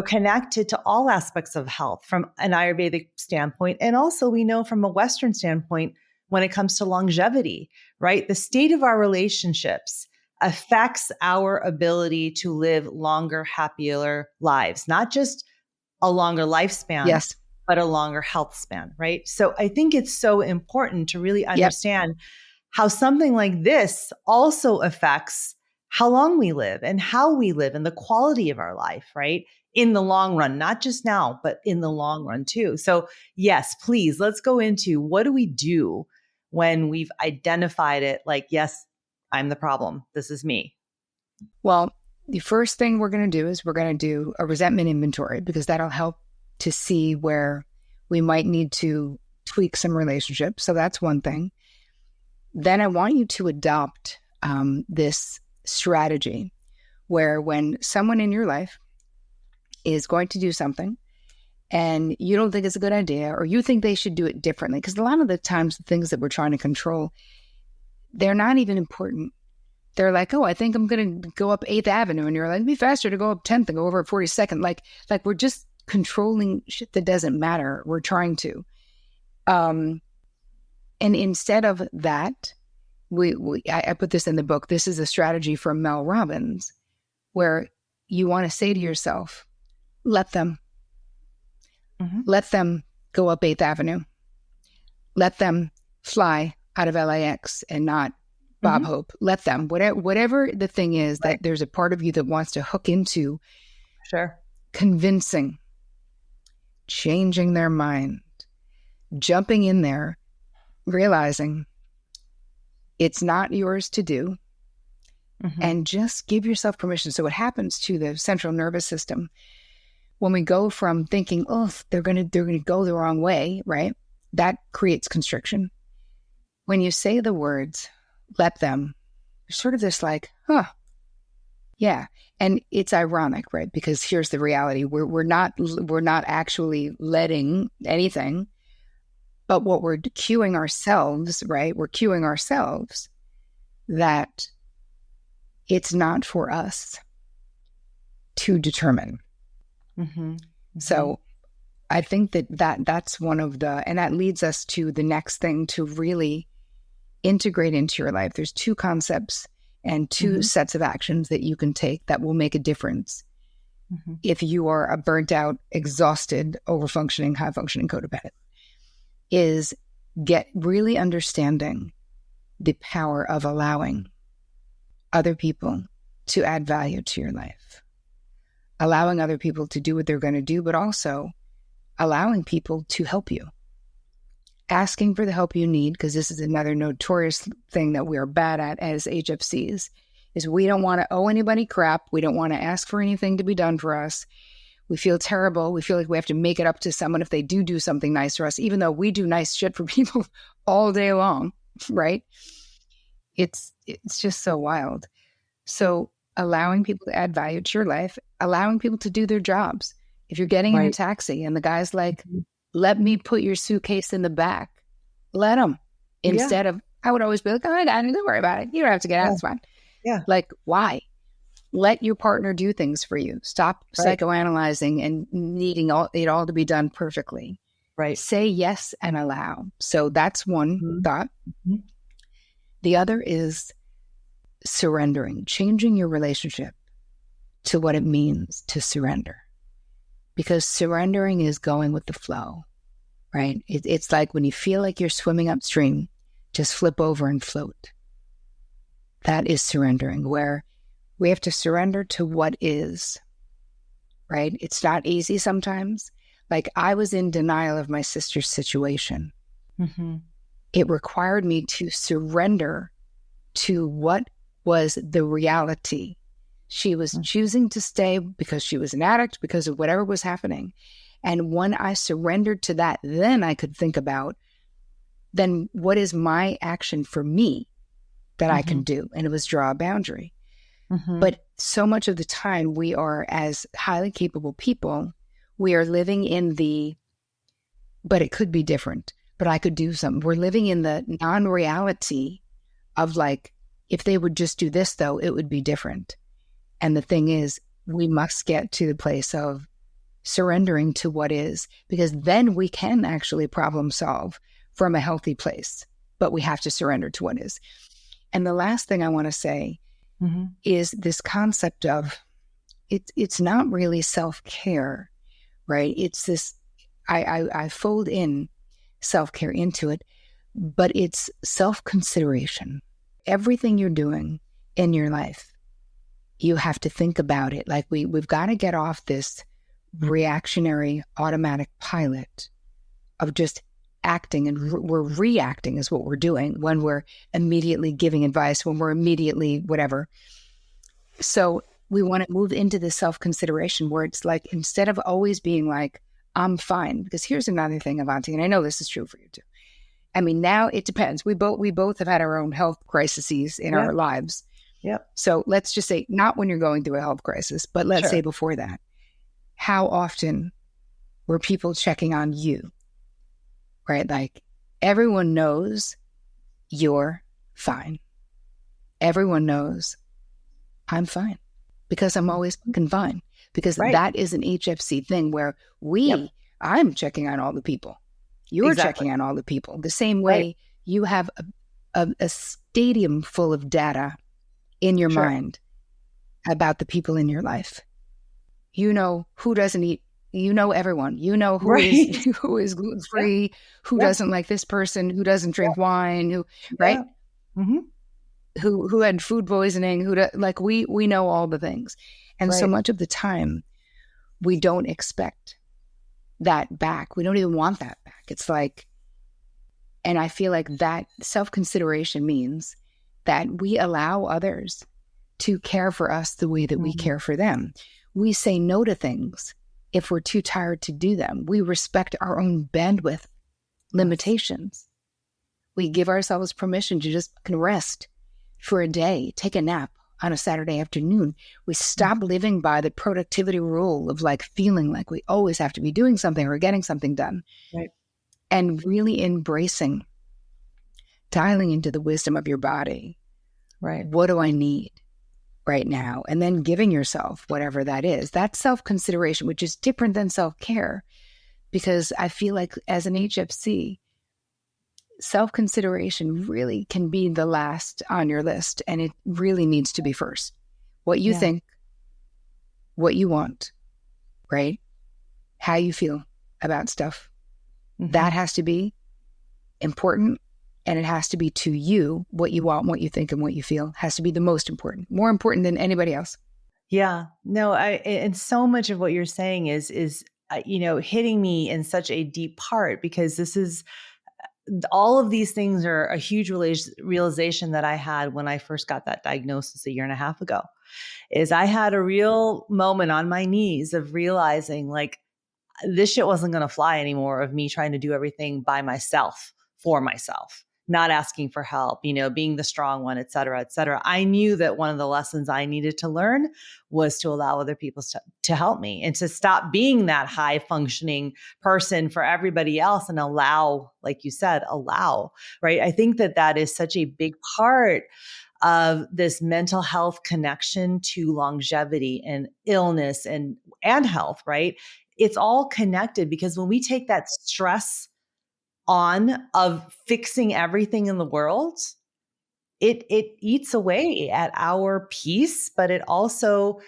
S2: connected to all aspects of health from an Ayurvedic standpoint. And also we know from a Western standpoint, when it comes to longevity, right? The state of our relationships affects our ability to live longer, happier lives, not just a longer lifespan,
S1: Yes.
S2: but a longer health span, right? So I think it's so important to really understand how something like this also affects how long we live and how we live and the quality of our life, right? In the long run, not just now, but in the long run too. So yes, please, let's go into what do we do when we've identified it like, yes, I'm the problem. This is me.
S1: Well, the first thing we're going to do is we're going to do a resentment inventory, because that'll help to see where we might need to tweak some relationships. So that's one thing. Then I want you to adopt this strategy where when someone in your life is going to do something and you don't think it's a good idea, or you think they should do it differently, because a lot of the times the things that we're trying to control, they're not even important. They're like, oh, I think I'm going to go up 8th Avenue. And you're like, it'd be faster to go up 10th and go over 42nd. Like we're just controlling shit that doesn't matter. We're trying to. And instead of that, I put this in the book. This is a strategy from Mel Robbins, where you want to say to yourself, let them. Mm-hmm. Let them go up 8th Avenue. Let them fly out of LAX and not Bob Hope. Let them. Whatever the thing is, that there's a part of you that wants to hook into.
S2: Sure.
S1: Convincing, changing their mind, jumping in there, realizing it's not yours to do, and just give yourself permission. So what happens to the central nervous system when we go from thinking, oh, they're going to go the wrong way, right? That creates constriction. When you say the words, let them, there's sort of this like, huh, yeah. And it's ironic, right? Because here's the reality. We're not actually letting anything, but what we're cueing ourselves, right? We're cueing ourselves that it's not for us to determine. So I think that's one of and that leads us to the next thing to really integrate into your life. There's 2 concepts and 2 sets of actions that you can take that will make a difference if you are a burnt out, exhausted, over-functioning, high-functioning codependent, is get really understanding the power of allowing other people to add value to your life, allowing other people to do what they're going to do, but also allowing people to help you. Asking for the help you need, because this is another notorious thing that we are bad at as HFCs, is we don't want to owe anybody crap. We don't want to ask for anything to be done for us. We feel terrible. We feel like we have to make it up to someone if they do something nice for us, even though we do nice shit for people all day long, right? It's just so wild. So allowing people to add value to your life, allowing people to do their jobs. If you're getting in a taxi and the guy's like, let me put your suitcase in the back, let them. Instead of, I would always be like, oh, don't worry about it. You don't have to get out. It's fine. Yeah. Like, why? Let your partner do things for you. Stop psychoanalyzing and needing it all to be done perfectly. Right. Say yes and allow. So that's one thought. The other is surrendering, changing your relationship to what it means to surrender. Because surrendering is going with the flow, right? It's like when you feel like you're swimming upstream, just flip over and float. That is surrendering, where we have to surrender to what is, right? It's not easy sometimes. Like I was in denial of my sister's situation. It required me to surrender to what was the reality. She was choosing to stay because she was an addict, because of whatever was happening. And when I surrendered to that, then I could think about, then what is my action for me that I can do? And it was draw a boundary. But so much of the time we are, as highly capable people, we are living in but it could be different, but I could do something. We're living in the non-reality of like, if they would just do this though, it would be different. And the thing is, we must get to the place of surrendering to what is, because then we can actually problem solve from a healthy place. but we have to surrender to what is. And the last thing I want to say is this concept of it's not really self-care, right? It's this, I fold in self-care into it, but it's self-consideration. Everything you're doing in your life, you have to think about it. Like we've got to get off this reactionary automatic pilot of just acting, and we're reacting is what we're doing when we're immediately giving advice, when we're immediately whatever. So we want to move into this self-consideration where it's like, instead of always being like, I'm fine, because here's another thing, Avanti, and I know this is true for you too. I mean, now it depends. We both have had our own health crises in our lives.
S2: Yep.
S1: So let's just say, not when you're going through a health crisis, but let's say before that. How often were people checking on you? Right? Like, everyone knows you're fine. Everyone knows I'm fine because I'm always fucking fine. Because that is an HFC thing where I'm checking on all the people. You're checking on all the people. The same way you have a stadium full of data in your mind about the people in your life. You know who doesn't eat. You know everyone. You know who is gluten-free, who doesn't like this person, who doesn't drink wine, who who had food poisoning, we know all the things. And so much of the time we don't expect that back. We don't even want that back. It's like, and I feel like that self-consideration means that we allow others to care for us the way that we care for them. We say no to things if we're too tired to do them. We respect our own bandwidth limitations. We give ourselves permission to just rest for a day, take a nap on a Saturday afternoon. We stop living by the productivity rule of like feeling like we always have to be doing something or getting something done. Right. And really embracing, dialing into the wisdom of your body. Right. What do I need right now? And then giving yourself whatever that is. That's self-consideration, which is different than self-care. Because I feel like as an HFC, self-consideration really can be the last on your list, and it really needs to be first. What you think, what you want, right? How you feel about stuff. That has to be important, and it has to be to you. What you want, what you think, and what you feel has to be the most important, more important than anybody else.
S2: Yeah, no, and so much of what you're saying is hitting me in such a deep part, because this is, all of these things are a huge realization that I had when I first got that diagnosis a year and a half ago. Is I had a real moment on my knees of realizing like this shit wasn't going to fly anymore, of me trying to do everything by myself, for myself, not asking for help, being the strong one, et cetera, et cetera. I knew that one of the lessons I needed to learn was to allow other people to help me, and to stop being that high functioning person for everybody else, and allow, like you said, right? I think that is such a big part of this mental health connection to longevity and illness and health, right? It's all connected, because when we take that stress on of fixing everything in the world, it eats away at our peace, but it also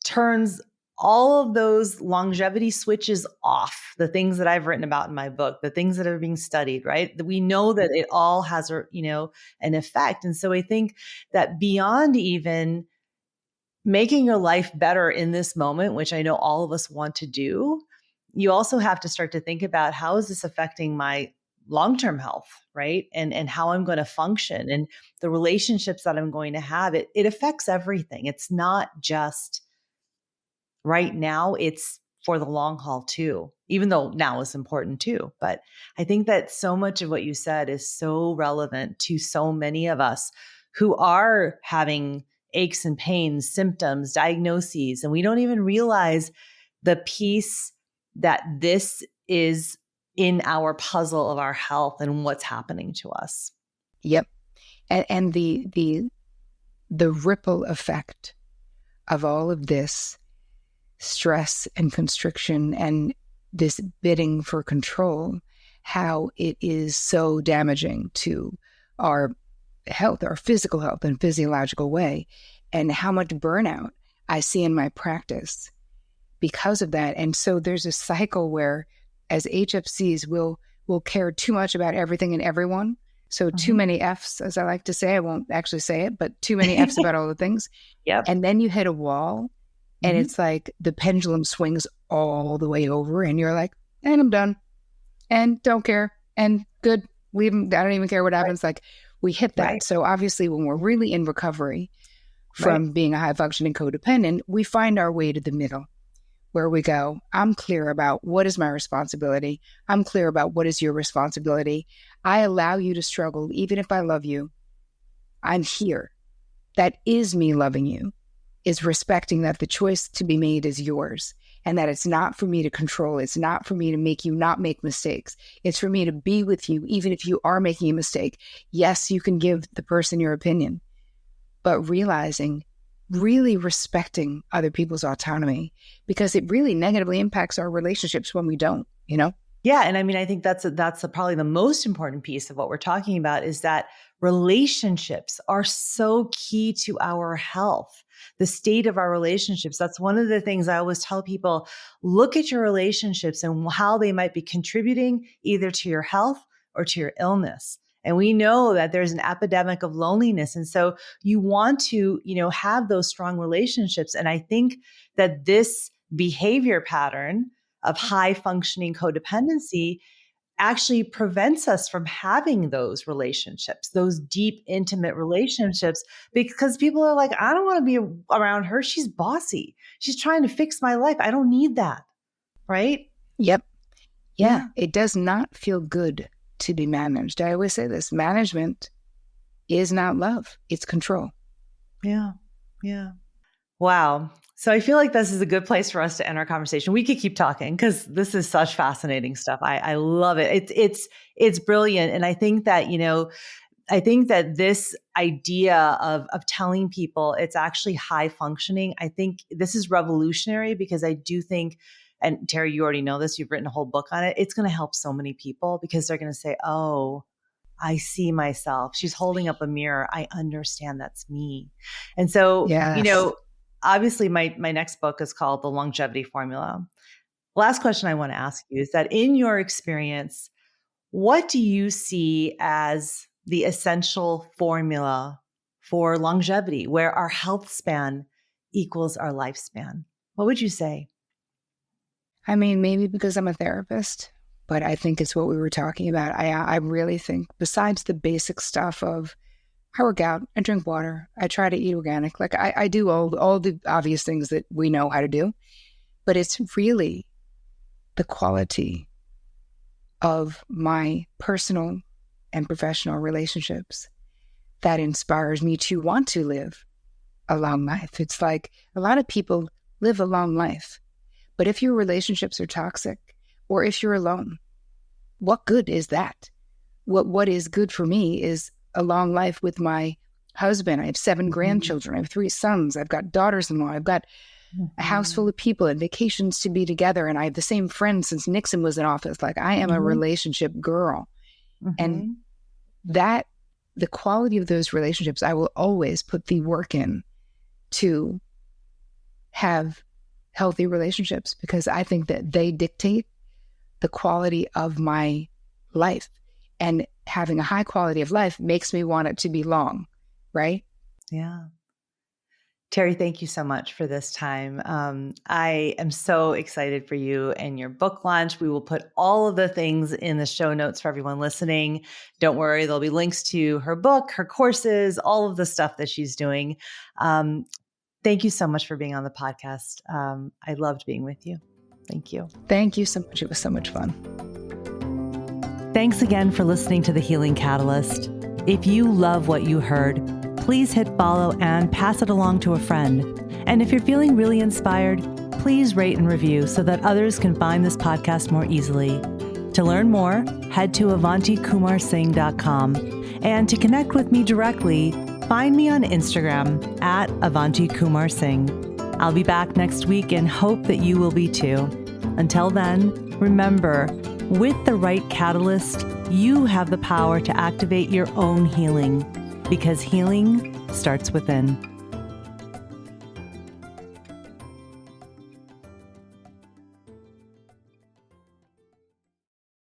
S2: turns all of those longevity switches off. The things that I've written about in my book, the things that are being studied, right? We know that it all has an effect. And so I think that beyond even making your life better in this moment, which I know all of us want to do, you also have to start to think about, how is this affecting my long-term health, right? And how I'm going to function, and the relationships that I'm going to have. It affects everything. It's not just right now, it's for the long haul too, even though now is important too. But I think that so much of what you said is so relevant to so many of us who are having aches and pains, symptoms, diagnoses, and we don't even realize the piece that this is in our puzzle of our health and what's happening to us.
S1: Yep. And the ripple effect of all of this stress and constriction and this bidding for control, how it is so damaging to our health, our physical health in a physiological way, and how much burnout I see in my practice because of that. And so there's a cycle where as HFCs, we'll care too much about everything and everyone. So too many F's, as I like to say. I won't actually say it, but too many F's about all the things.
S2: Yep.
S1: And then you hit a wall and it's like the pendulum swings all the way over and you're like, and I'm done and don't care and good. Leave them. I don't even care what happens. Like we hit that.
S2: Right.
S1: So obviously when we're really in recovery from being a high functioning codependent, we find our way to the middle where we go, I'm clear about what is my responsibility. I'm clear about what is your responsibility. I allow you to struggle. Even if I love you, I'm here. That is me loving you, is respecting that the choice to be made is yours and that it's not for me to control. It's not for me to make you not make mistakes. It's for me to be with you, even if you are making a mistake. Yes, you can give the person your opinion, but realizing, really respecting other people's autonomy, because it really negatively impacts our relationships when we don't, you know?
S2: Yeah. And I mean, I think that's probably the most important piece of what we're talking about is that relationships are so key to our health, the state of our relationships. That's one of the things I always tell people, look at your relationships and how they might be contributing either to your health or to your illness. And we know that there's an epidemic of loneliness. And so you want to, have those strong relationships. And I think that this behavior pattern of high functioning codependency actually prevents us from having those relationships, those deep, intimate relationships, because people are like, I don't want to be around her. She's bossy. She's trying to fix my life. I don't need that. Right?
S1: Yep. Yeah. It does not feel good to be managed. I always say this, management is not love. It's control.
S2: Yeah. Yeah. Wow. So I feel like this is a good place for us to end our conversation. We could keep talking because this is such fascinating stuff. I love it. It's brilliant. And I think that, this idea of telling people it's actually high functioning, I think this is revolutionary because I do think, and Terri, you already know this, you've written a whole book on it. It's going to help so many people because they're going to say, oh, I see myself. She's holding up a mirror. I understand that's me. And so,
S1: Yes.
S2: obviously my next book is called The Longevity Formula. Last question I want to ask you is that in your experience, what do you see as the essential formula for longevity, where our health span equals our lifespan? What would you say?
S1: I mean, maybe because I'm a therapist, but I think it's what we were talking about. I really think besides the basic stuff of I work out, I drink water, I try to eat organic. Like I do all the obvious things that we know how to do, but it's really the quality of my personal and professional relationships that inspires me to want to live a long life. It's like a lot of people live a long life, but if your relationships are toxic or if you're alone, what good is that? What is good for me is a long life with my husband. I have 7 grandchildren. I have 3 sons. I've got daughters-in-law. I've got a house full of people and vacations to be together. And I have the same friends since Nixon was in office. Like I am a relationship girl. And that the quality of those relationships, I will always put the work in to have healthy relationships because I think that they dictate the quality of my life. And having a high quality of life makes me want it to be long, right?
S2: Yeah. Terri, thank you so much for this time. I am so excited for you and your book launch. We will put all of the things in the show notes for everyone listening. Don't worry, there'll be links to her book, her courses, all of the stuff that she's doing. Thank you so much for being on the podcast. I loved being with you. Thank you.
S1: Thank you so much. It was so much fun.
S2: Thanks again for listening to The Healing Catalyst. If you love what you heard, please hit follow and pass it along to a friend. And if you're feeling really inspired, please rate and review so that others can find this podcast more easily. To learn more, head to avantikumarsingh.com. And to connect with me directly, find me on Instagram at avantikumarsingh. I'll be back next week and hope that you will be too. Until then, remember, with the right catalyst, You have the power to activate your own healing, because healing starts within.